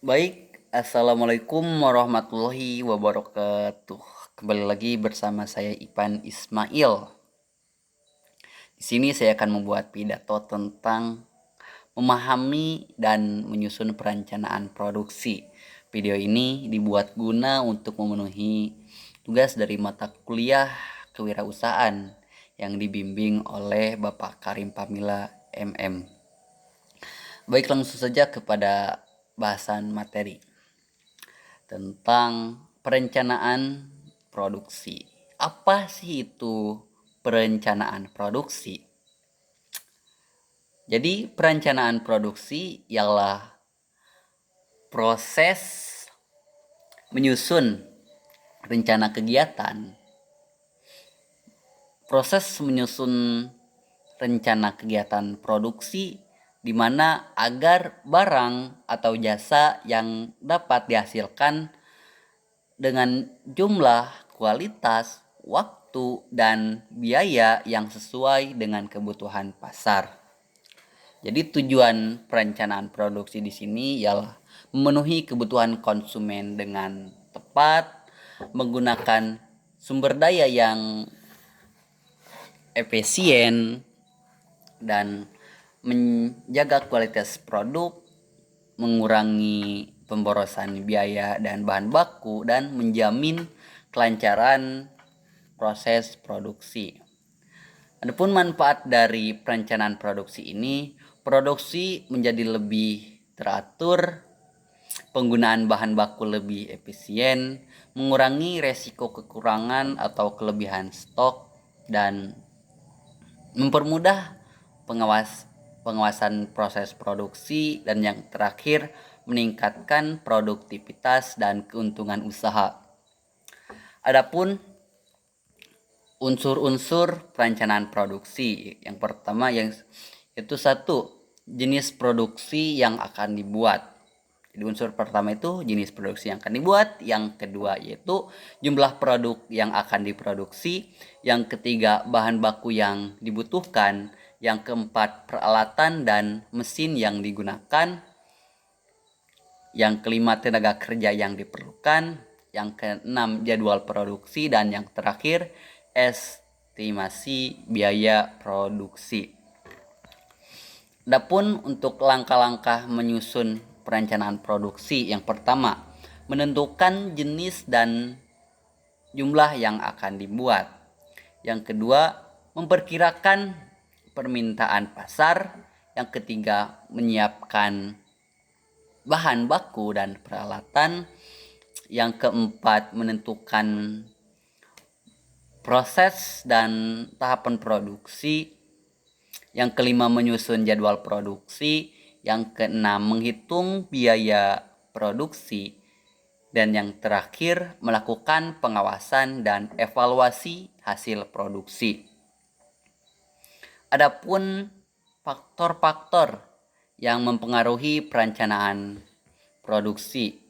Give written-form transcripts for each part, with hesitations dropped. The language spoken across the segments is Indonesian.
Baik, assalamualaikum warahmatullahi wabarakatuh. Kembali lagi bersama saya Ipan Ismail. Di sini saya akan membuat pidato tentang memahami dan menyusun perencanaan produksi. Video ini dibuat guna untuk memenuhi tugas dari mata kuliah kewirausahaan yang dibimbing oleh Bapak Karim Pamila MM. Baik, langsung saja kepada bahasan materi tentang perencanaan produksi. Apa sih itu perencanaan produksi? Jadi perencanaan produksi ialah proses menyusun rencana kegiatan. Proses menyusun rencana kegiatan produksi di mana agar barang atau jasa yang dapat dihasilkan dengan jumlah, kualitas, waktu, dan biaya yang sesuai dengan kebutuhan pasar. Jadi tujuan perencanaan produksi di sini ialah memenuhi kebutuhan konsumen dengan tepat, menggunakan sumber daya yang efisien, dan menjaga kualitas produk, mengurangi pemborosan biaya dan bahan baku, dan menjamin kelancaran proses produksi. Adapun manfaat dari perencanaan produksi ini, produksi menjadi lebih teratur, penggunaan bahan baku lebih efisien, mengurangi resiko kekurangan atau kelebihan stok, dan mempermudah pengawasan proses produksi, dan yang terakhir meningkatkan produktivitas dan keuntungan usaha. Adapun unsur-unsur perencanaan produksi, yang pertama itu satu, jenis produksi yang akan dibuat. Jadi unsur pertama itu jenis produksi yang akan dibuat, yang kedua yaitu jumlah produk yang akan diproduksi, yang ketiga bahan baku yang dibutuhkan, yang keempat peralatan dan mesin yang digunakan, yang kelima tenaga kerja yang diperlukan, yang keenam jadwal produksi, dan yang terakhir estimasi biaya produksi. Adapun untuk langkah-langkah menyusun perencanaan produksi, yang pertama, menentukan jenis dan jumlah yang akan dibuat. Yang kedua, memperkirakan permintaan pasar. Yang ketiga, menyiapkan bahan baku dan peralatan. Yang keempat, menentukan proses dan tahapan produksi. Yang kelima, menyusun jadwal produksi. Yang keenam, menghitung biaya produksi. Dan yang terakhir, melakukan pengawasan dan evaluasi hasil produksi. Adapun faktor-faktor yang mempengaruhi perencanaan produksi.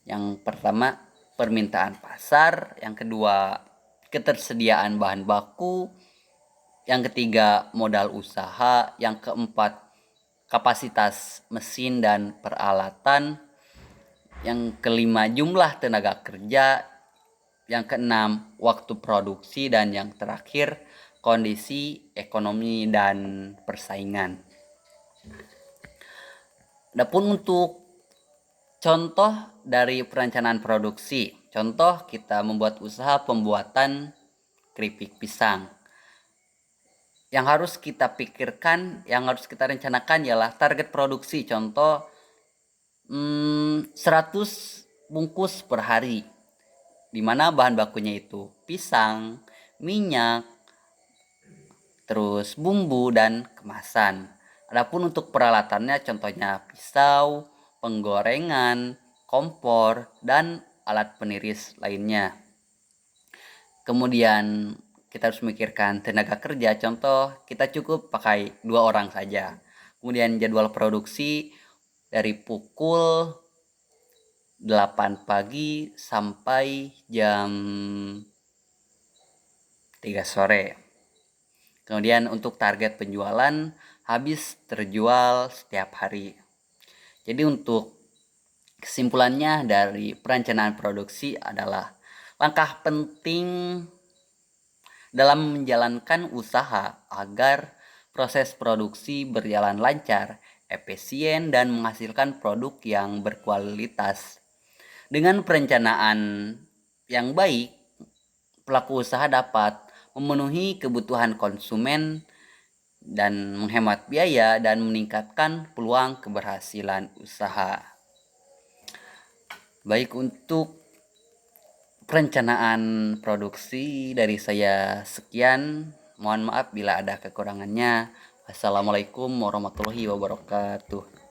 Yang pertama, permintaan pasar. Yang kedua, ketersediaan bahan baku. Yang ketiga, modal usaha. Yang keempat, kapasitas mesin dan peralatan. Yang kelima, jumlah tenaga kerja. Yang keenam, waktu produksi. Dan yang terakhir, kondisi ekonomi dan persaingan. Adapun untuk contoh dari perencanaan produksi. Contoh, kita membuat usaha pembuatan keripik pisang. Yang harus kita pikirkan, yang harus kita rencanakan ialah target produksi. Contoh 100 bungkus per hari, di mana bahan bakunya itu pisang, minyak, terus bumbu dan kemasan. Adapun untuk peralatannya contohnya pisau, penggorengan, kompor, dan alat peniris lainnya. Kemudian kita harus memikirkan tenaga kerja. Contoh, kita cukup pakai 2 orang saja. Kemudian jadwal produksi dari pukul 8 pagi sampai jam 3 sore. Kemudian untuk target penjualan habis terjual setiap hari. Jadi untuk Kesimpulannya dari perencanaan produksi adalah langkah penting dalam menjalankan usaha agar proses produksi berjalan lancar, efisien, dan menghasilkan produk yang berkualitas. Dengan perencanaan yang baik, pelaku usaha dapat memenuhi kebutuhan konsumen dan menghemat biaya dan meningkatkan peluang keberhasilan usaha. Baik, untuk perencanaan produksi dari saya sekian. Mohon maaf bila ada kekurangannya. Wassalamualaikum warahmatullahi wabarakatuh.